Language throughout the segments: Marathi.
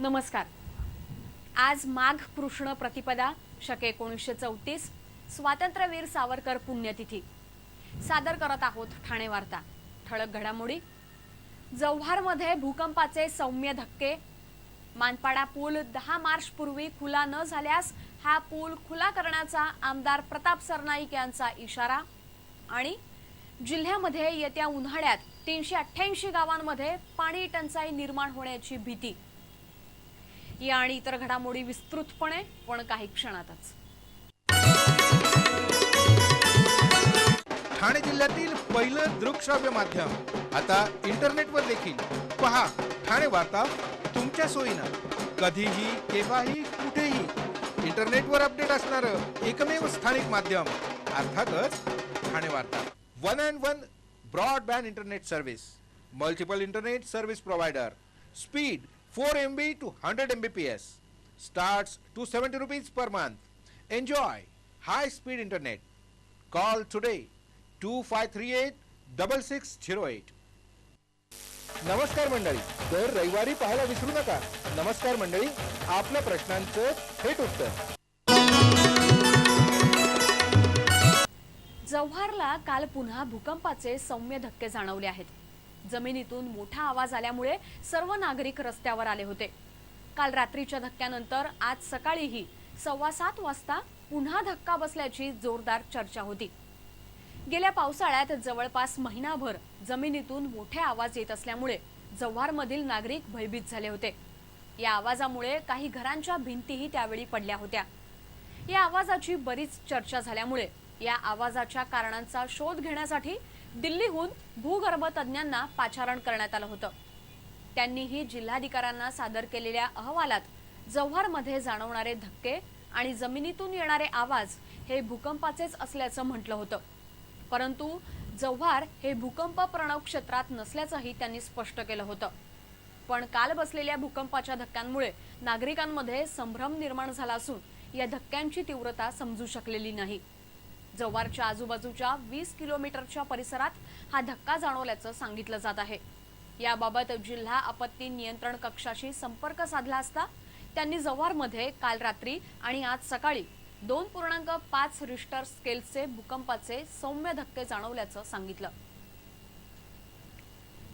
नमस्कार। आज माघ कृष्ण प्रतिपदा शके 1934 स्वातंत्र्यवीर सावरकर पुण्यतिथी सादर करत आहोत ठाणे वार्ता। ठळक घडामोडी। जव्हारमध्ये भूकंपाचे सौम्य धक्के। मानपाडा पूल 10 मार्च पूर्वी खुला न झाल्यास हा पूल खुला करण्याचा आमदार प्रताप सरनाईक यांचा इशारा। आणि जिल्ह्यामध्ये येत्या उन्हाळ्यात 388 गावांमध्ये पाणी टंचाई निर्माण होण्याची भीती। या आणि इतर घडामोडी विस्तृतपणे पण काही क्षणातच। ठाणे जिल्ह्यातील पहिलं दृकश्राव्य माध्यम आता इंटरनेटवर देखील पहा। ठाणे वार्ता तुमच्या सोयीनं कधीही केव्हाही कुठेही इंटरनेटवर अपडेट असणारं एकमेव स्थानिक माध्यम अर्थातच ठाणे वार्ता। 1&1 broadband internet service, multiple internet service provider, speed 4 MB to 100 Mbps, starts ₹270 per month. Enjoy high speed internet. Call today 2538-6608. नमस्कार मंडळी, दर रविवारी पाहायला विसरू नका। नमस्कार मंडळी, आपल्या प्रश्नांचं थेट उत्तर। जव्हारला काल पुन्हा भूकंपाचे सौम्य धक्के जाणवले आहेत। जमिनीतून मोठा आवाज आल्यामुळे सर्व नागरिक रस्त्यावर आले होते। काल रात्रीच्या धक्क्यानंतर आज सकाळीही 7:15 वाजता पुन्हा धक्का बसल्याची जोरदार चर्चा होती। गेल्या पावसाळ्यात जवळपास महिनाभर जमिनीतून मोठे आवाज येत असल्यामुळे जव्हारमधील नागरिक भयभीत झाले होते। या आवाजामुळे काही घरांच्या भिंतीही त्यावेळी पडल्या होत्या। या आवाजाची बरीच चर्चा झाल्यामुळे या आवाजाच्या कारणांचा शोध घेण्यासाठी दिल्लीहून भूगर्भ तज्ञांना पाचारण करण्यात आलं होतं। त्यांनीही जिल्हाधिकाऱ्यांना सादर केलेल्या अहवालात जव्हारमध्ये जाणवणारे धक्के आणि जमिनीतून येणारे आवाज हे भूकंपाचेच असल्याचं म्हटलं होतं। परंतु जव्हार हे भूकंप प्रणव क्षेत्रात नसल्याचंही त्यांनी स्पष्ट केलं होतं। पण काल बसलेल्या भूकंपाच्या धक्क्यांमुळे नागरिकांमध्ये संभ्रम निर्माण झाला असून या धक्क्यांची तीव्रता समजू शकलेली नाही। जव्हारच्या आजूबाजूच्या 20 किलोमीटरच्या परिसरात हा धक्का जाणवल्याचं सांगितलं जात आहे। याबाबत जिल्हा आपत्ती नियंत्रण कक्षाशी संपर्क साधला असता त्यांनी जव्हारमध्ये काल रात्री आणि आज सकाळी 2.5 रिश्टर स्केलचे भूकंपाचे सौम्य धक्के जाणवल्याचं सांगितलं।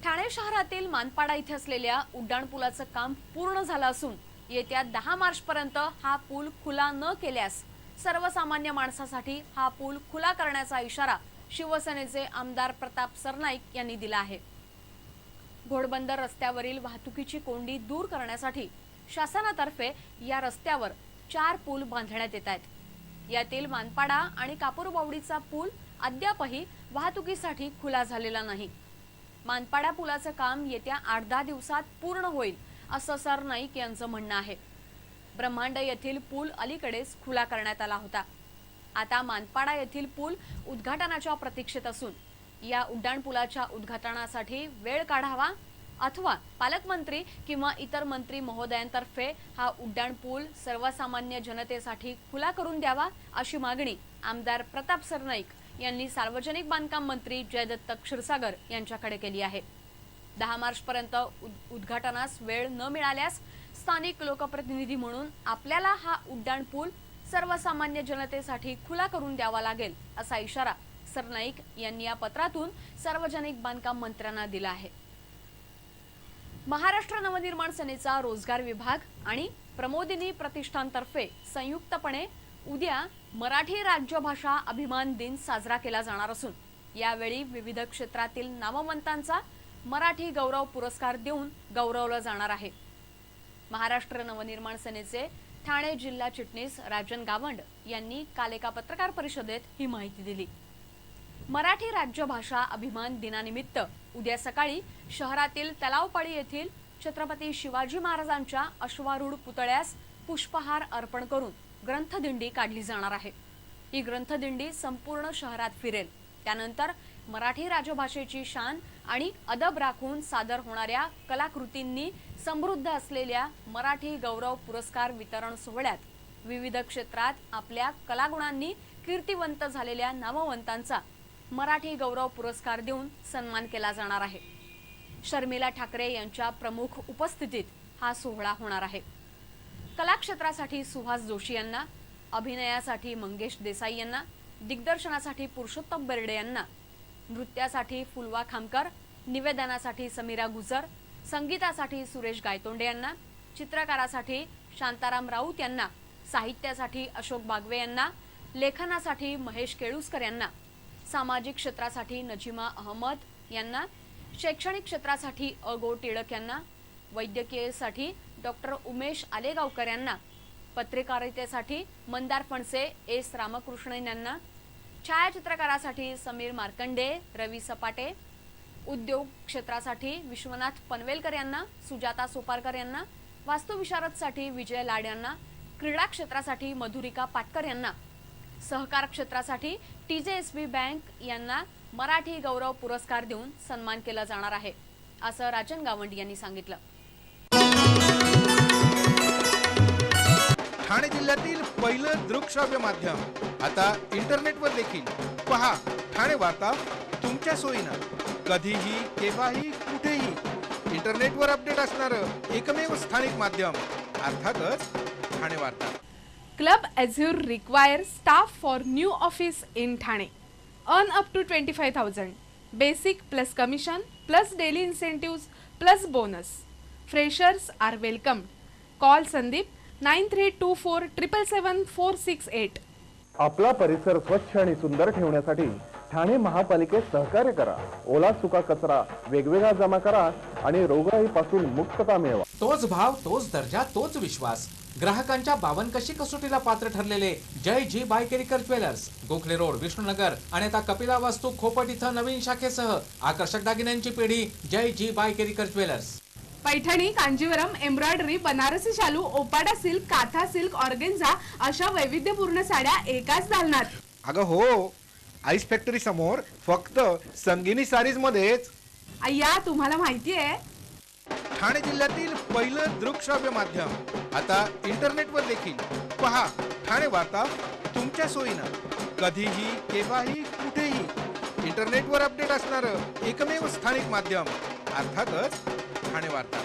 ठाणे शहरातील मानपाडा इथे असलेल्या उड्डाणपुलाचं काम पूर्ण झालं असून येत्या 10 मार्च पर्यंत हा पूल खुला न केल्यास सर्वसामान्य माणसासाठी हा पूल खुला करण्याचा इशारा शिवसेनेचे आमदार प्रताप सरनाईक यांनी दिला आहे। घोडबंदर रस्त्यावरील वाहतुकीची कोंडी दूर करण्यासाठी शासनातर्फे या रस्त्यावर 4 पूल बांधण्यात येत आहेत। यातील मानपाडा आणि कापूरबावडीचा पूल अद्यापही वाहतुकीसाठी खुला झालेला नाही। मानपाडा पुलाचं काम येत्या 8-10 दिवसात पूर्ण होईल असं सरनाईक यांचं म्हणणं आहे। ब्रह्मांड येथील पूल अलीकडेच खुला करण्यात आला होता। आता मानपाडा येथील पूल उद्घाटनाच्या प्रतीक्षेत असून या उड्डाणपुलाच्या उद्घाटनासाठी वेळ काढावा अथवा पालकमंत्री किंवा इतर मंत्री महोदयांतर्फे हा उड्डाणपूल सर्वसामान्य जनतेसाठी खुला करून द्यावा अशी मागणी आमदार प्रताप सरनाईक यांनी सार्वजनिक बांधकाम मंत्री जयदत्त क्षीरसागर यांच्याकडे केली आहे। 10 मार्च पर्यंत उद्घाटनास वेळ न मिळाल्यास स्थानिक लोकप्रतिनिधी म्हणून आपल्याला हा उड्डाणपूल सर्वसामान्य जनतेसाठी खुला करून द्यावा लागेल असा इशारा सरनाईक यांनी या पत्रातून सार्वजनिक बांधकाम मंत्र्यांना दिला आहे। महाराष्ट्र नवनिर्माण सेनेचा रोजगार विभाग आणि प्रमोदिनी प्रतिष्ठानतर्फे संयुक्तपणे उद्या मराठी राज्यभाषा अभिमान दिन साजरा केला जाणार असून यावेळी विविध क्षेत्रातील नामवंतांचा मराठी गौरव पुरस्कार देऊन गौरवलं जाणार आहे। महाराष्ट्र नवनिर्माण सेनेचे ठाणे जिल्हा चिटणीस राजन गावंड यांनी काल एका पत्रकार परिषदेत ही माहिती दिली। मराठी राज्यभाषा अभिमान दिनानिमित्त उद्या सकाळी शहरातील तलावपाडी येथील छत्रपती शिवाजी महाराजांच्या अश्वारूढ पुतळ्यास पुष्पहार अर्पण करून ग्रंथदिंडी काढली जाणार आहे। ही ग्रंथदिंडी संपूर्ण शहरात फिरेल। त्यानंतर मराठी राजभाषेची शान आणि अदब राखून सादर होणाऱ्या कलाकृतींनी समृद्ध असलेल्या मराठी गौरव पुरस्कार वितरण सोहळ्यात विविध क्षेत्रात आपल्या कलागुणांनी कीर्तिवंत झालेल्या नामवंतांचा मराठी गौरव पुरस्कार देऊन सन्मान केला जाणार आहे। शर्मिला ठाकरे यांच्या प्रमुख उपस्थितीत हा सोहळा होणार आहे। कला क्षेत्रासाठी सुहास जोशी यांना, अभिनयासाठी मंगेश देसाई यांना, दिग्दर्शनासाठी पुरुषोत्तम बेर्डे यांना, नृत्यासाठी फुलवा खामकर, निवेदनासाठी समीरा गुजर, संगीतासाठी सुरेश गायतोंडे यांना, चित्रकारासाठी शांताराम राऊत यांना, साहित्यासाठी अशोक बागवे यांना, लेखनासाठी महेश केळुसकर यांना, सामाजिक क्षेत्रासाठी नजीमा अहमद यांना, शैक्षणिक क्षेत्रासाठी अगो टिळक यांना, वैद्यकीयसाठी डॉक्टर उमेश आलेगावकर यांना, पत्रकारितेसाठी मंदार फणसे, एस रामकृष्णन यांना, छायाचित्रकारासाठी समीर मार्कंडे, रवी सपाटे, उद्योग क्षेत्रासाठी विश्वनाथ पनवेलकर यांना, सुजाता सोपारकर यांना, वास्तुविशारदसाठी विजय लाड यांना, क्रीडा क्षेत्रासाठी मधुरिका पाटकर यांना, सहकार क्षेत्रासाठी TJSB बँक यांना मराठी गौरव पुरस्कार देऊन सन्मान केला जाणार आहे, असं राजन गावंडी यांनी सांगितलं। ठाणे जिल्ह्यातील पहिलं दृकश्राव्य माध्यम आता इंटरनेटवर देखील पहा। ठाणे वार्ता तुमच्या सोयीनं, कधीही केव्हाही कुठेही इंटरनेटवर अपडेट असणारं एकमेव स्थानिक माध्यम अर्थातच ठाणे वार्ता। Club Azure requires staff for new office in Thane. Earn up to 25,000. Basic plus commission plus daily incentives plus bonus. Freshers are welcomed. Call Sandeep 9324 777 468. आपला परिसर स्वच्छ आणि सुंदर ठेवण्यासाठी ठाणे महापालिकेत सहकार्य करा। ओला सुका कचरा वेगवेगळा जमा करा आणि रोगराईपासून मुक्तता मिळवा। तोच भाव, तोच दर्जा, तोच विश्वास। ग्राहकांच्या 52 कसोटीला पात्र ठरलेले जय जी बायकेरिकर ज्वेलर्स, गोखले रोड, विष्णुनगर आणि आता कपिला वास्तू खोपट इथं नवीन शाखेसह आकर्षक दागिन्यांची पिढी जय जी बायकेरिकर ज्वेलर्स। पैठणी, कांजीवरम, एम्ब्रॉयडरी, बनारसी शालू, ओपाडा सिल्क, काथा सिल्क, ऑर्गेन्झा अशा वैविध्यपूर्ण साड्या एकाच दालनात। अगं हो, आईस फॅक्टरी समोर फक्त संगिनी सारीज मध्येच। अय्या, तुम्हाला माहितीये ठाणे जिल्ह्यातील पहिलं दृकश्राव्य माध्यम आता इंटरनेटवर देखील पहा। ठाणे वार्ता तुमच्या सोयीनं, कधीही केव्हाही कुठेही इंटरनेटवर अपडेट असणारं एकमेव स्थानिक माध्यम अर्थातच ठाणे वार्ता।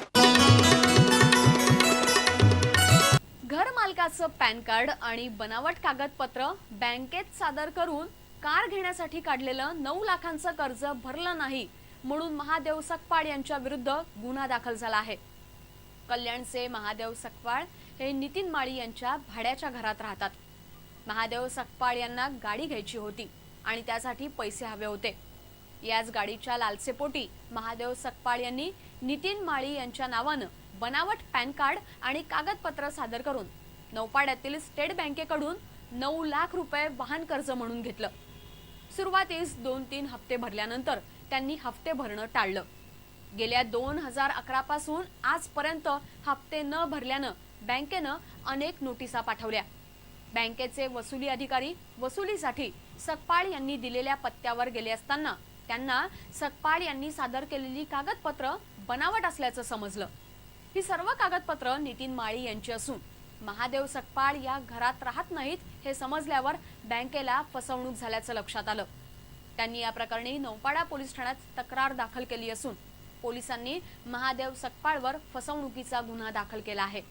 घर मालकाचं पॅन कार्ड आणि बनावट कागदपत्र बँकेत सादर करून कार घेण्यासाठी काढलेलं 9 लाखांचं कर्ज भरलं नाही म्हणून महादेव सकपाळ यांच्या विरुद्ध गुन्हा दाखल झाला आहे। कल्याणचे महादेव सकपाळ हे नितीन माळी यांच्या भाड्याच्या घरात राहतात। महादेव सकपाळ यांना गाडी घ्यायची होती आणि त्यासाठी पैसे हवे होते। याच गाडीच्या लालसेपोटी महादेव सकपाळ यांनी नितीन माळी यांच्या नावानं बनावट पॅन कार्ड आणि कागदपत्र सादर करून नौपाड्यातील स्टेट बँकेकडून 9 लाख रुपये वाहन कर्ज म्हणून घेतलं। सुरुवातीस 2-3 हप्ते भरल्यानंतर त्यांनी हप्ते भरणं टाळलं। गेल्या 2011 पासून आजपर्यंत हप्ते न भरल्यानं बँकेनं अनेक नोटिसा पाठवल्या। बँकेचे वसुली अधिकारी वसुलीसाठी सकपाळ यांनी दिलेल्या पत्त्यावर गेले असताना त्यांना सकपाळ यांनी सादर केलेली कागदपत्र बनावट असल्याचं समजलं। ही सर्व कागदपत्र नितीन माळी यांची असून महादेव सकपाळ या घरात राहत नाहीत हे समजल्यावर बँकेला फसवणूक झाल्याचं लक्षात आलं। त्यांनी या प्रकरणी नौपाडा पोलीस ठाण्यात तक्रार दाखल केली असून पोलिसांनी महादेव सकपाळवर फसवणुकीचा गुन्हा दाखल केला आहे।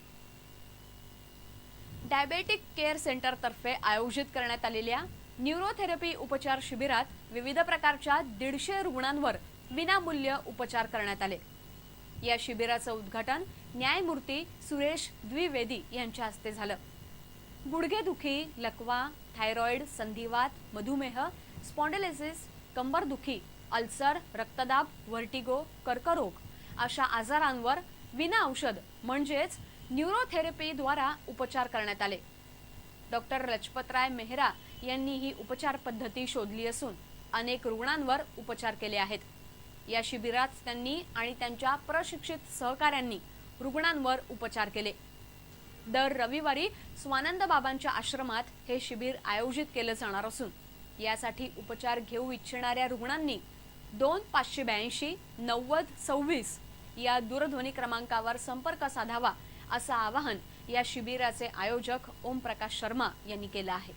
डायबेटिक केअर सेंटर तर्फे आयोजित करण्यात आलेल्या न्यूरोथेरपी उपचार शिबिरात विविध प्रकारच्या 150 रुग्णांवर विनामूल्य उपचार करण्यात आले। या शिबिराचं उद्घाटन न्यायमूर्ती सुरेश द्विवेदी यांच्या हस्ते झालं। गुडघेदुखी, लकवा, थायरॉइड, संधिवात, मधुमेह, स्पॉन्डिलिसिस, कंबरदुखी, अल्सर, रक्तदाब, व्हर्टिगो, कर्करोग अशा आजारांवर विना औषध म्हणजेच न्यूरोथेरपीद्वारा उपचार करण्यात आले। डॉक्टर लजपतराय मेहरा यांनी ही उपचार पद्धती शोधली असून अनेक रुग्णांवर उपचार केले आहेत। या शिबिरात त्यांनी आणि त्यांच्या प्रशिक्षित सहकाऱ्यांनी रुग्णांवर उपचार केले। दर रविवारी स्वानंद बाबांच्या आश्रमात हे शिबिर आयोजित केलं जाणार असून यासाठी उपचार घेऊ इच्छिणाऱ्या रुग्णांनी 2582 90 26 या दूरध्वनी क्रमांकावर संपर्क साधावा असं आवाहन या शिबिराचे आयोजक ओम प्रकाश शर्मा यांनी केलं आहे।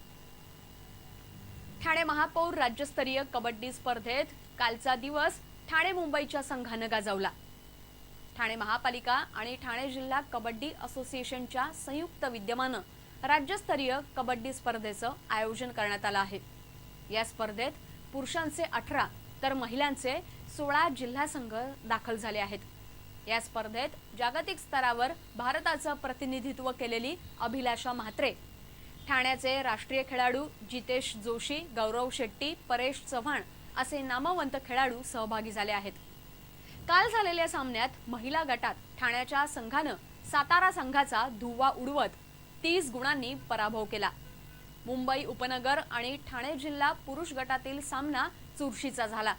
ठाणे महापौर राज्यस्तरीय कबड्डी स्पर्धेत कालचा दिवस ठाणे मुंबईच्या संघानं गाजवला. ठाणे महापालिका आणि ठाणे जिल्हा कबड्डी असोसिएशनच्या संयुक्त विद्यमानं राज्यस्तरीय कबड्डी स्पर्धेचं आयोजन करण्यात आलं आहे. या स्पर्धेत पुरुषांचे 18 तर महिलांचे 16 जिल्हा संघ दाखल झाले आहेत. या स्पर्धेत जागतिक स्तरावर भारताचं प्रतिनिधित्व केलेली अभिलाषा म्हात्रे, ठाण्याचे राष्ट्रीय खेळाडू जितेश जोशी, गौरव शेट्टी, परेश चव्हाण असे नामवंत खेळाडू सहभागी झाले आहेत. काल झालेल्या सामन्यात महिला गटात ठाण्याच्या संघानं सातारा संघाचा धुव्वा उडवत 30 गुणांनी पराभव केला. मुंबई उपनगर आणि ठाणे जिल्हा पुरुष गटातील सामना चुरशीचा झाला.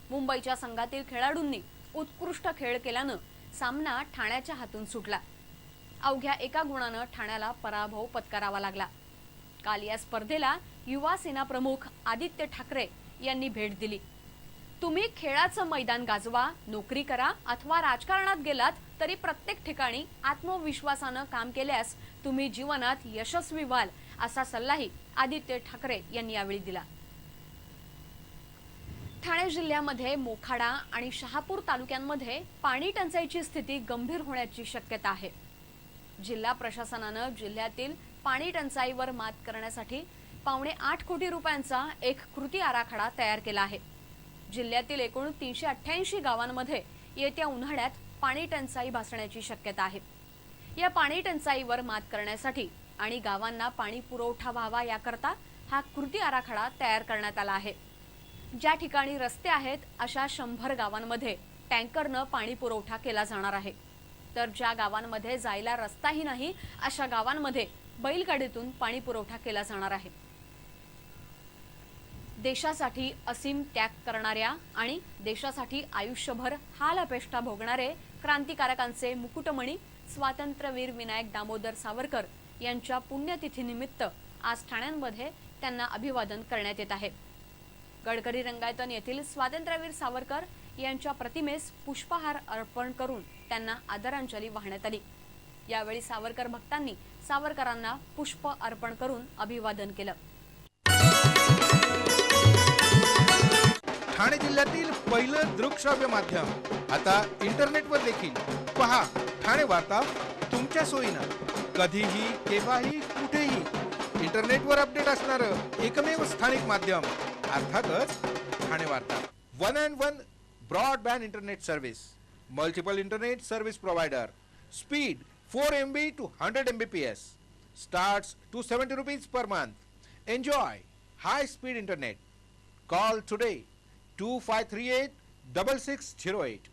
मुंबईच्या संघातील खेळाडूंनी उत्कृष्ट खेळ केल्यानं सामना ठाण्याच्या हातून सुटला. अवघ्या 1 गुणानं ठाण्याला पराभव पत्करावा लागला. काल या स्पर्धेला युवा सेना प्रमुख आदित्य ठाकरे यांनी भेट दिली. तुम्ही खेळाचं मैदान गाजवा, नोकरी करा अथवा राजकारणात गेलात तरी प्रत्येक ठिकाणी आत्मविश्वासानं काम केल्यास तुम्ही जीवनात यशस्वी व्हाल असा सल्लाही आदित्य ठाकरे यांनी यावेळी दिला. ठाणे जिल्ह्यामध्ये मोखाडा आणि शहापूर तालुक्यांमध्ये पाणी टंचाईची स्थिती गंभीर होण्याची शक्यता आहे. जिल्हा प्रशासनानं जिल्ह्यातील पाणी टंचाईवर मात करण्यासाठी 8.25 कोटी रुपयांचा एक कृती आराखडा तयार केला आहे. जिल्ह्यातील एकूण 388 गावांमध्ये येत्या उन्हाळ्यात पाणी टंचाई भासण्याची शक्यता आहे. या पाणी टंचाईवर मात करण्यासाठी आणि गावांना पाणी पुरवठा व्हावा याकरता हा कृती आराखडा तयार करण्यात आला आहे. ज्या ठिकाणी रस्ते आहेत अशा 100 गावांमध्ये टँकरनं पाणी पुरवठा केला जाणार आहे. तर ज्या गावांमध्ये जायला रस्ताही नाही अशा गावांमध्ये बैलगाडीतून पाणी पुरवठा केला जाणार आहे. देशासाठी असीम त्याग करणाऱ्या आणि देशासाठी आयुष्यभर हाल अपेष्टा भोगणारे क्रांतिकारकांचे मुकुटमणी स्वातंत्र्यवीर विनायक दामोदर सावरकर यांच्या पुण्यतिथीनिमित्त आज ठाण्यामध्ये त्यांना अभिवादन करण्यात येत आहे. गडकरी रंगायतन येथील स्वातंत्र्यवीर सावरकर यांच्या प्रतिमेस पुष्पहार अर्पण करून त्यांना आदरांजली वाहण्यात आली. यावेळी सावरकर भक्तांनी सावरकरांना पुष्प अर्पण करून अभिवादन केलं. ठाणे जिल्ह्यातील पहिलं दृकश्राव्य माध्यम आता इंटरनेटवर देखील. पहा ठाणे वार्ता तुमच्या सोयीनं, कधीही केव्हाही कुठेही. इंटरनेटवर अपडेट असणारं एकमेव स्थानिक माध्यम अर्थातच ठाणे वार्ता. 1&1 broadband internet service, multiple internet service provider, speed 4 MB to 100 Mbps, starts ₹270 per month. Enjoy high speed internet. Call today 2538-6608.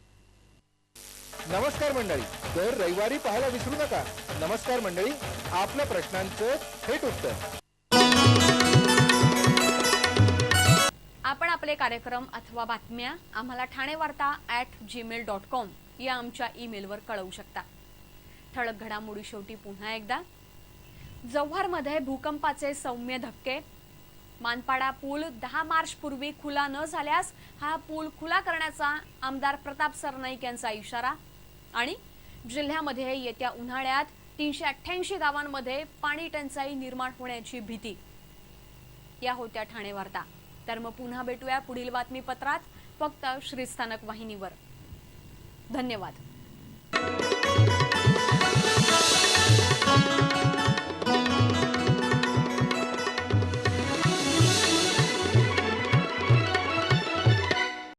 नमस्कार मंडळी, दर रविवारी पाहायला विसरू नका. नमस्कार मंडळी, आपल्या प्रश्नांचं थेट उत्तर. आपण आपले कार्यक्रम अथवा बातम्या आम्हाला ठाणेवार्ता@gmail.com या आमच्या ईमेलवर कळवू शकता. ठळक घडामोडी शेवटी पुन्हा एकदा. जव्हारमध्ये भूकंपाचे सौम्य धक्के. मानपाडा पूल 10 मार्च पूर्वी खुला न झाल्यास हा पूल खुला करण्याचा आमदार प्रताप सरनाईक यांचा इशारा. आणि जिल्ह्यामध्ये येत्या उन्हाळ्यात 388 गावांमध्ये पाणी टंचाई निर्माण होण्याची भीती. या होत्या ठाणे वार्ता. तर मग पुन्हा भेटूया पुढील बातमीपत्रात, फक्त श्रीस्थानक वाहिनीवर. धन्यवाद.